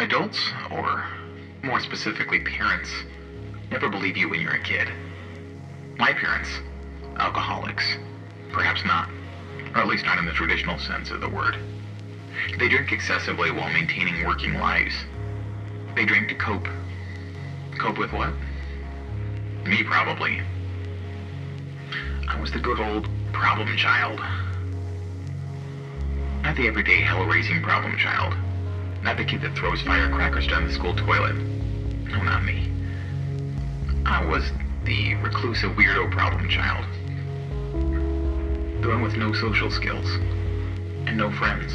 Adults, or more specifically parents, never believe you when you're a kid. My parents, alcoholics. Perhaps not, or at least not in the traditional sense of the word. They drink excessively while maintaining working lives. They drink to cope. Cope with what? Me, probably. I was the good old problem child. Not the everyday hell-raising problem child. Not the kid that throws firecrackers down the school toilet. No, not me. I was the reclusive weirdo problem child. The one with no social skills. And no friends.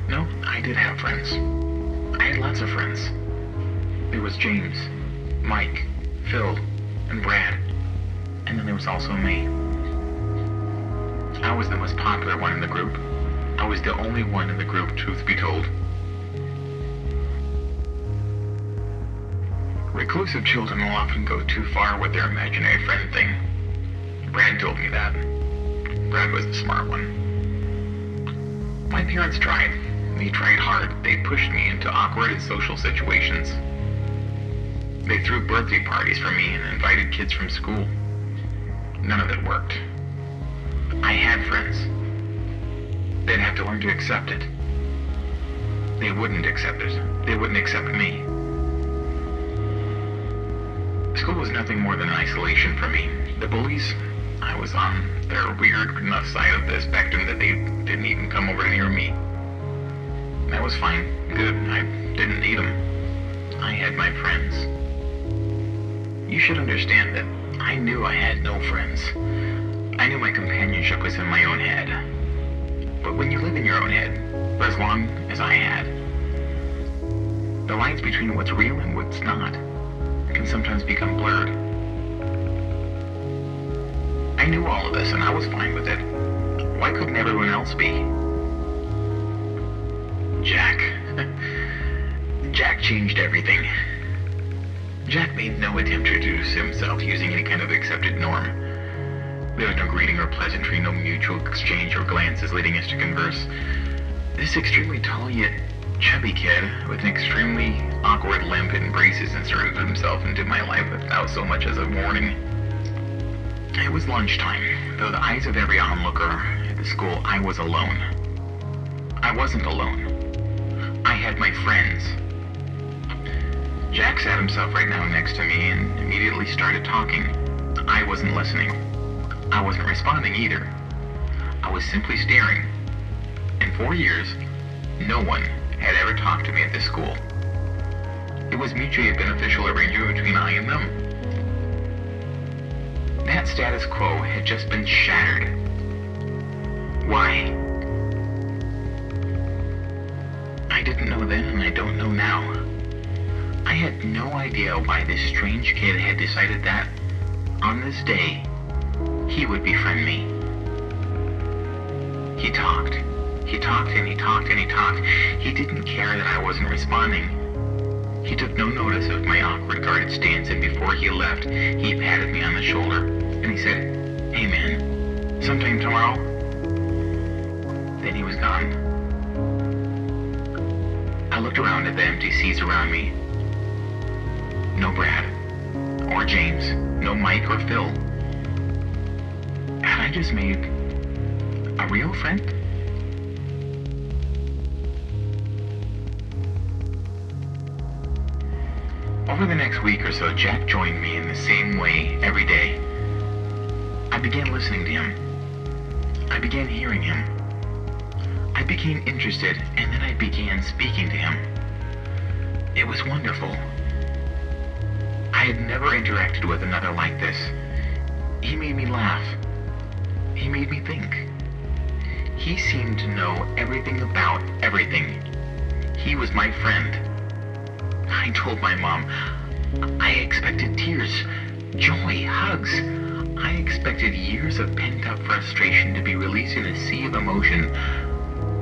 No, I did have friends. I had lots of friends. There was James, Mike, Phil, and Brad. And then there was also me. I was the most popular one in the group. I was the only one in the group, truth be told. Reclusive children will often go too far with their imaginary friend thing. Brad told me that. Brad was the smart one. My parents tried. They tried hard. They pushed me into awkward and social situations. They threw birthday parties for me and invited kids from school. None of it worked. I had friends. They'd have to learn to accept it. They wouldn't accept it. They wouldn't accept me. School was nothing more than isolation for me. The bullies, I was on their weird enough side of the spectrum that they didn't even come over near me. That was fine. Good. I didn't need them. I had my friends. You should understand that I knew I had no friends. I knew my companionship was in my own head. But when you live in your own head, for as long as I had, the lines between what's real and what's not can sometimes become blurred. I knew all of this and I was fine with it. Why couldn't everyone else be? Jack. Jack changed everything. Jack made no attempt to introduce himself using any kind of accepted norm. There was no greeting or pleasantry, no mutual exchange or glances leading us to converse. This extremely tall yet chubby kid with an extremely awkward limp and braces inserted himself into my life without so much as a warning. It was lunchtime. Though the eyes of every onlooker at the school, I was alone. I wasn't alone. I had my friends. Jack sat himself right now next to me and immediately started talking. I wasn't listening. I wasn't responding either. I was simply staring. In 4 years, no one had ever talked to me at this school. It was mutually beneficial arrangement between I and them. That status quo had just been shattered. Why? I didn't know then and I don't know now. I had no idea why this strange kid had decided that, on this day, he would befriend me. He talked. He talked and he talked and he talked. He didn't care that I wasn't responding. He took no notice of my awkward guarded stance, and before he left, he patted me on the shoulder and he said, "Hey man, sometime tomorrow?" Then he was gone. I looked around at the empty seats around me. No Brad, or James, no Mike or Phil. Had I just made a real friend? Over the next week or so, Jack joined me in the same way every day. I began listening to him. I began hearing him. I became interested, and then I began speaking to him. It was wonderful. I had never interacted with another like this. He made me laugh. He made me think. He seemed to know everything about everything. He was my friend. I told my mom, I expected tears, joy, hugs. I expected years of pent-up frustration to be released in a sea of emotion.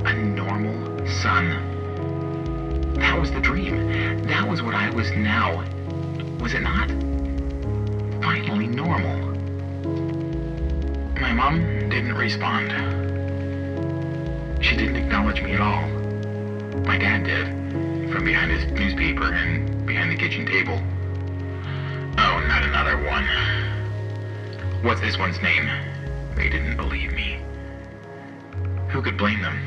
A normal son. That was the dream. That was what I was now. Was it not? Finally normal. My mom didn't respond. She didn't acknowledge me at all. My dad did, from behind his newspaper and behind the kitchen table. Oh, not another one. What's this one's name? They didn't believe me. Who could blame them?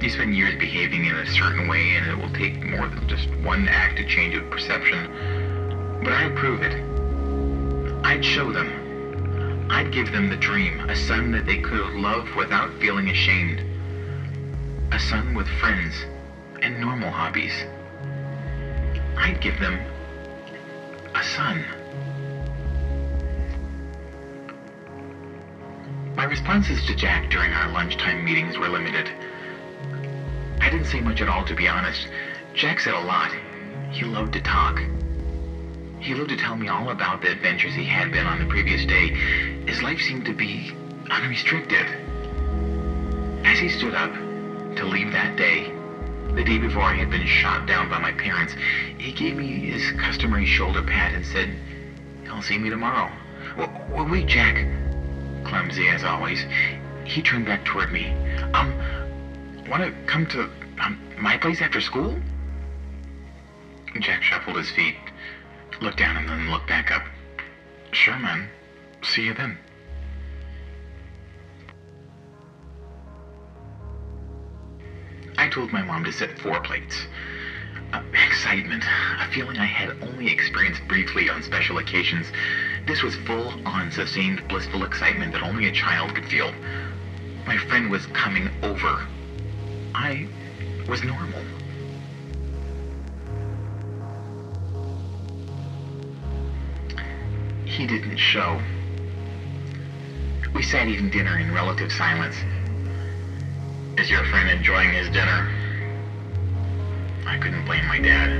You spend years behaving in a certain way, and it will take more than just one act to change a perception. But I'd prove it. I'd show them. I'd give them the dream, a son that they could love without feeling ashamed. A son with friends and normal hobbies. I'd give them a son. My responses to Jack during our lunchtime meetings were limited. I didn't say much at all, to be honest. Jack said a lot. He loved to talk. He loved to tell me all about the adventures he had been on the previous day. His life seemed to be unrestricted. As he stood up to leave that day, the day before I had been shot down by my parents, he gave me his customary shoulder pat and said, "I'll see me tomorrow." Well, wait, Jack. Clumsy as always, he turned back toward me. Want to come to my place after school? Jack shuffled his feet, looked down, and then looked back up. Sure, man. See you then. I told my mom to set 4 plates. Excitement, a feeling I had only experienced briefly on special occasions. This was full-on, sustained, blissful excitement that only a child could feel. My friend was coming over. I was normal. He didn't show. We sat eating dinner in relative silence. Is your friend enjoying his dinner? I couldn't blame my dad.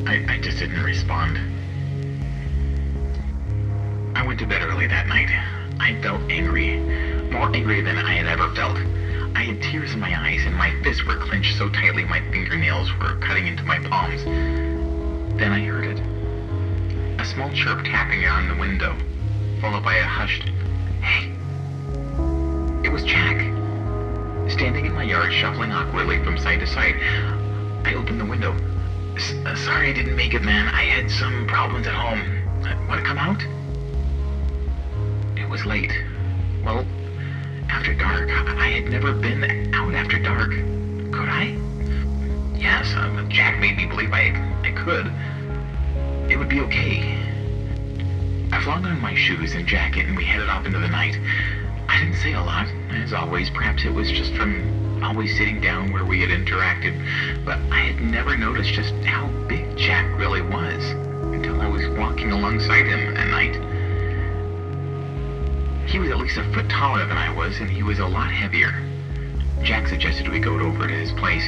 I just didn't respond. I went to bed early that night. I felt angry. More angry than I had ever felt. I had tears in my eyes, and my fists were clenched so tightly my fingernails were cutting into my palms. Then I heard it. A small chirp tapping on the window, followed by a hushed, "Hey." It was Jack, standing in my yard, shuffling awkwardly from side to side. I opened the window. Sorry I didn't make it, man. I had some problems at home. Want to come out? It was late. Well, after dark. I had never been out after dark. Could I? Yes, Jack made me believe I could. It would be okay. I flung on my shoes and jacket, and we headed off into the night. I didn't say a lot, as always. Perhaps it was just from always sitting down where we had interacted, but I had never noticed just how big Jack really was until I was walking alongside him at night. He was at least a foot taller than I was, and he was a lot heavier. Jack suggested we go over to his place.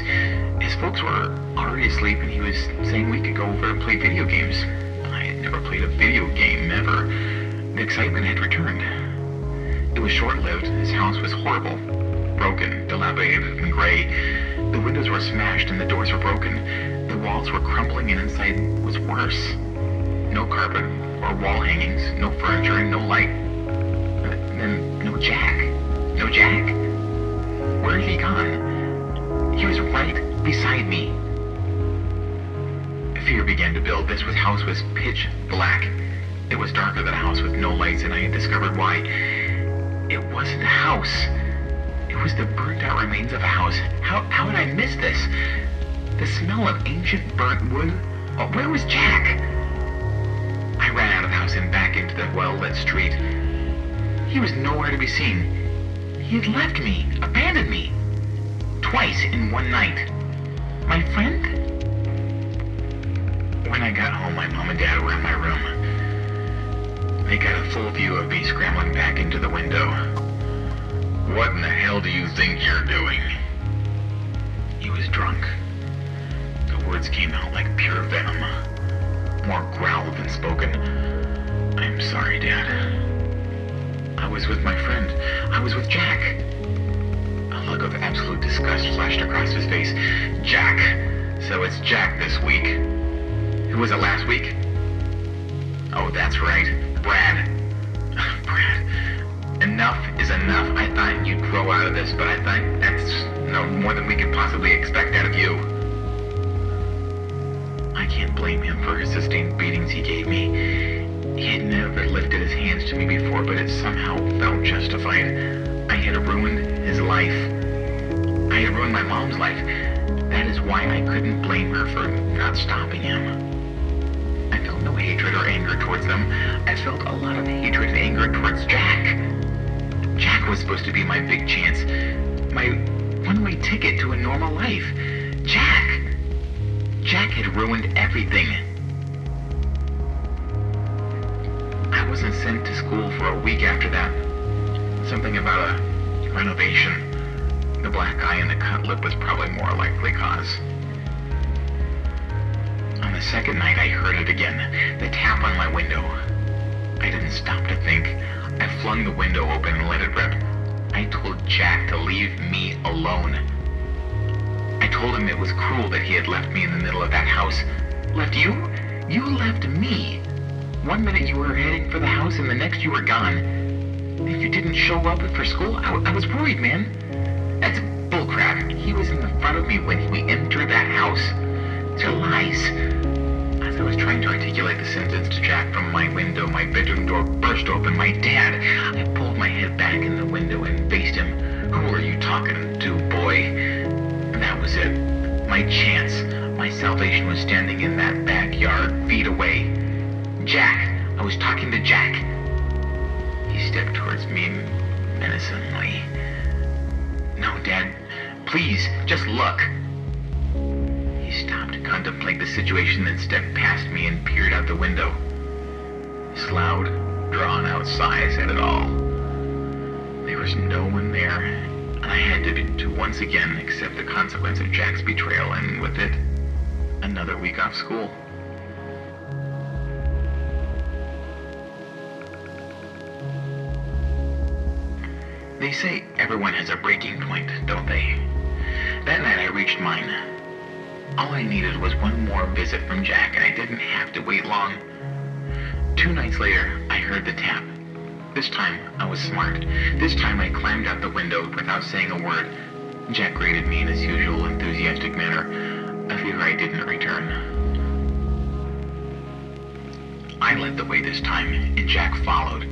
His folks were already asleep, and he was saying we could go over and play video games. I had never played a video game, ever. The excitement had returned. It was short-lived. His house was horrible. Broken, dilapidated, and gray. The windows were smashed, and the doors were broken. The walls were crumbling, and inside was worse. No carpet or wall hangings, no furniture, and no light. And no Jack. No Jack. Where had he gone? He was right beside me. Fear began to build. This house was pitch black. It was darker than a house with no lights, and I had discovered why. It wasn't a house. It was the burnt-out remains of a house. How had I missed this? The smell of ancient burnt wood? Oh, where was Jack? I ran out of the house and back into the well-lit street. He was nowhere to be seen. He had left me, abandoned me. Twice in one night. My friend? When I got home, my mom and dad were in my room. They got a full view of me scrambling back into the window. "What in the hell do you think you're doing?" He was drunk. The words came out like pure venom. More growled than spoken. "I'm sorry, Dad. I was with my friend. I was with Jack." A look of absolute disgust flashed across his face. "Jack. So it's Jack this week. Who was it last week? Oh, that's right. Brad. Brad. Enough is enough. I thought you'd grow out of this, but I thought that's more than we could possibly expect out of you. I can't blame him for his sustained beatings he gave me. He had never lifted his hands to me before, but it somehow felt justified. I had ruined his life. I had ruined my mom's life. That is why I couldn't blame her for not stopping him. I felt no hatred or anger towards them. I felt a lot of hatred and anger towards Jack. Jack was supposed to be my big chance, my one-way ticket to a normal life. Jack had ruined everything. I wasn't sent to school for a week after that. Something about a renovation. The black eye and the cut lip was probably more likely cause. On the second night, I heard it again, the tap on my window. I didn't stop to think. I flung the window open and let it rip. I told Jack to leave me alone. I told him it was cruel that he had left me in the middle of that house. Left you? You left me. One minute you were heading for the house and the next you were gone. If you didn't show up for school, I was worried, man. That's bullcrap. He was in the front of me when we entered that house. They're lies. As I was trying to articulate the sentence to Jack from my window, my bedroom door burst open. My dad. I pulled my head back in the window and faced him. Who are you talking to, boy? And that was it. My chance. My salvation was standing in that backyard, feet away. Jack. I was talking to Jack. He stepped towards me menacingly. No, Dad. Please, just look. He stopped to contemplate the situation, then stepped past me and peered out the window. His loud, drawn-out sigh said it all. There was no one there, and I had to once again accept the consequence of Jack's betrayal, and with it, another week off school. They say everyone has a breaking point, don't they? That night I reached mine. All I needed was one more visit from Jack, and I didn't have to wait long. 2 nights later, I heard the tap. This time, I was smart. This time, I climbed out the window without saying a word. Jack greeted me in his usual enthusiastic manner, a fear I didn't return. I led the way this time, and Jack followed.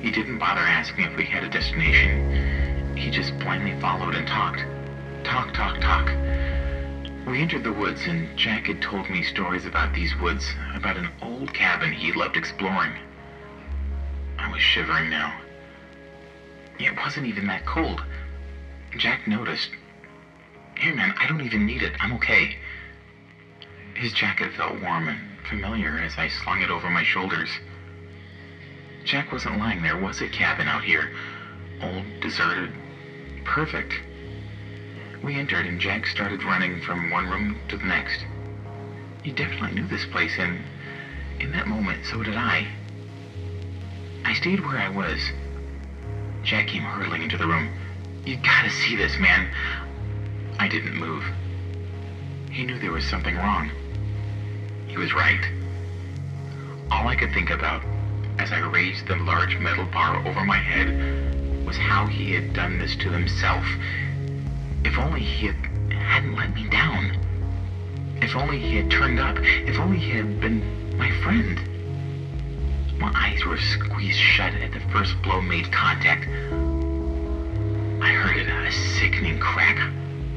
He didn't bother asking if we had a destination. He just blindly followed and talked. Talk. We entered the woods, and Jack had told me stories about these woods, about an old cabin he loved exploring. I was shivering now. It wasn't even that cold. Jack noticed. Here, man, I don't even need it. I'm okay. His jacket felt warm and familiar as I slung it over my shoulders. Jack wasn't lying. There was a cabin out here. Old, deserted, perfect. We entered, and Jack started running from one room to the next. He definitely knew this place, and in that moment, so did I. I stayed where I was. Jack came hurtling into the room. You gotta see this, man. I didn't move. He knew there was something wrong. He was right. All I could think about, as I raised the large metal bar over my head, was how he had done this to himself. If only he hadn't let me down. If only he had turned up. If only he had been my friend. My eyes were squeezed shut at the first blow made contact. I heard it, a sickening crack.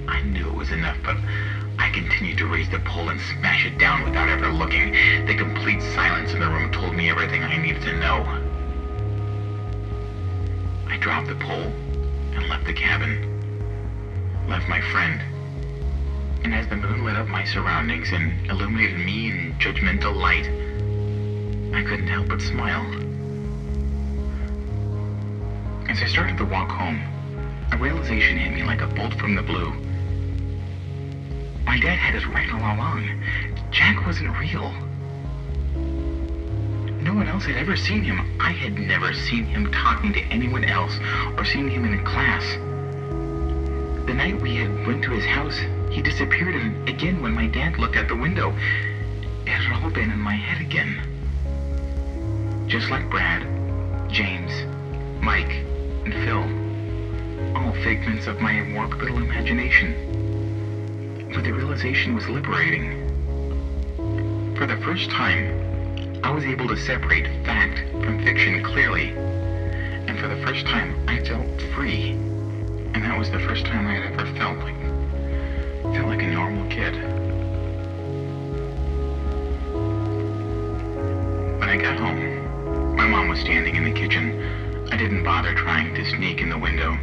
I knew it was enough, but I continued to raise the pole and smash it down without ever looking. The complete silence in the room told me everything I needed to know. I dropped the pole and left the cabin. Left my friend. And as the moon lit up my surroundings and illuminated me in judgmental light, I couldn't help but smile. As I started to walk home, a realization hit me like a bolt from the blue. My dad had it right all along. Jack wasn't real. No one else had ever seen him. I had never seen him talking to anyone else or seen him in class. The night we had went to his house, he disappeared, and again when my dad looked out the window, it had all been in my head again. Just like Brad, James, Mike, and Phil. all figments of my warped little imagination. But the realization was liberating. For the first time, I was able to separate fact from fiction clearly. And for the first time, I felt free. And that was the first time I had ever felt like a normal kid. When I got home, my mom was standing in the kitchen. I didn't bother trying to sneak in the window.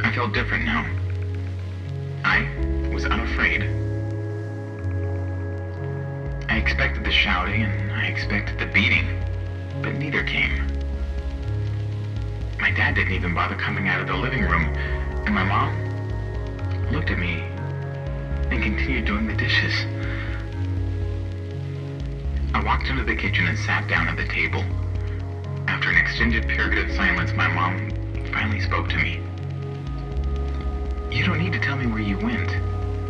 I felt different now. I was unafraid. I expected the shouting and I expected the beating, but neither came. My dad didn't even bother coming out of the living room, and my mom looked at me and continued doing the dishes. I walked into the kitchen and sat down at the table. After an extended period of silence, my mom finally spoke to me. "You don't need to tell me where you went.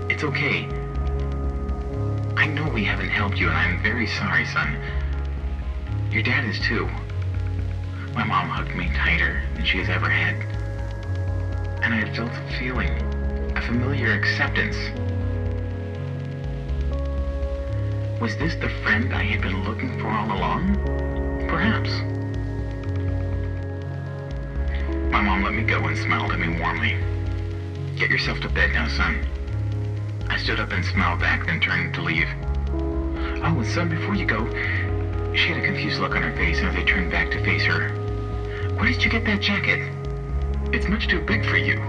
It's okay. I know we haven't helped you, and I'm very sorry, son. Your dad is too." My mom hugged me tighter than she has ever had, and I had felt a feeling, a familiar acceptance. Was this the friend I had been looking for all along? Perhaps. My mom let me go and smiled at me warmly. "Get yourself to bed now, son." I stood up and smiled back, then turned to leave. "Oh, and son, before you go..." She had a confused look on her face as I turned back to face her. "Where did you get that jacket? It's much too big for you."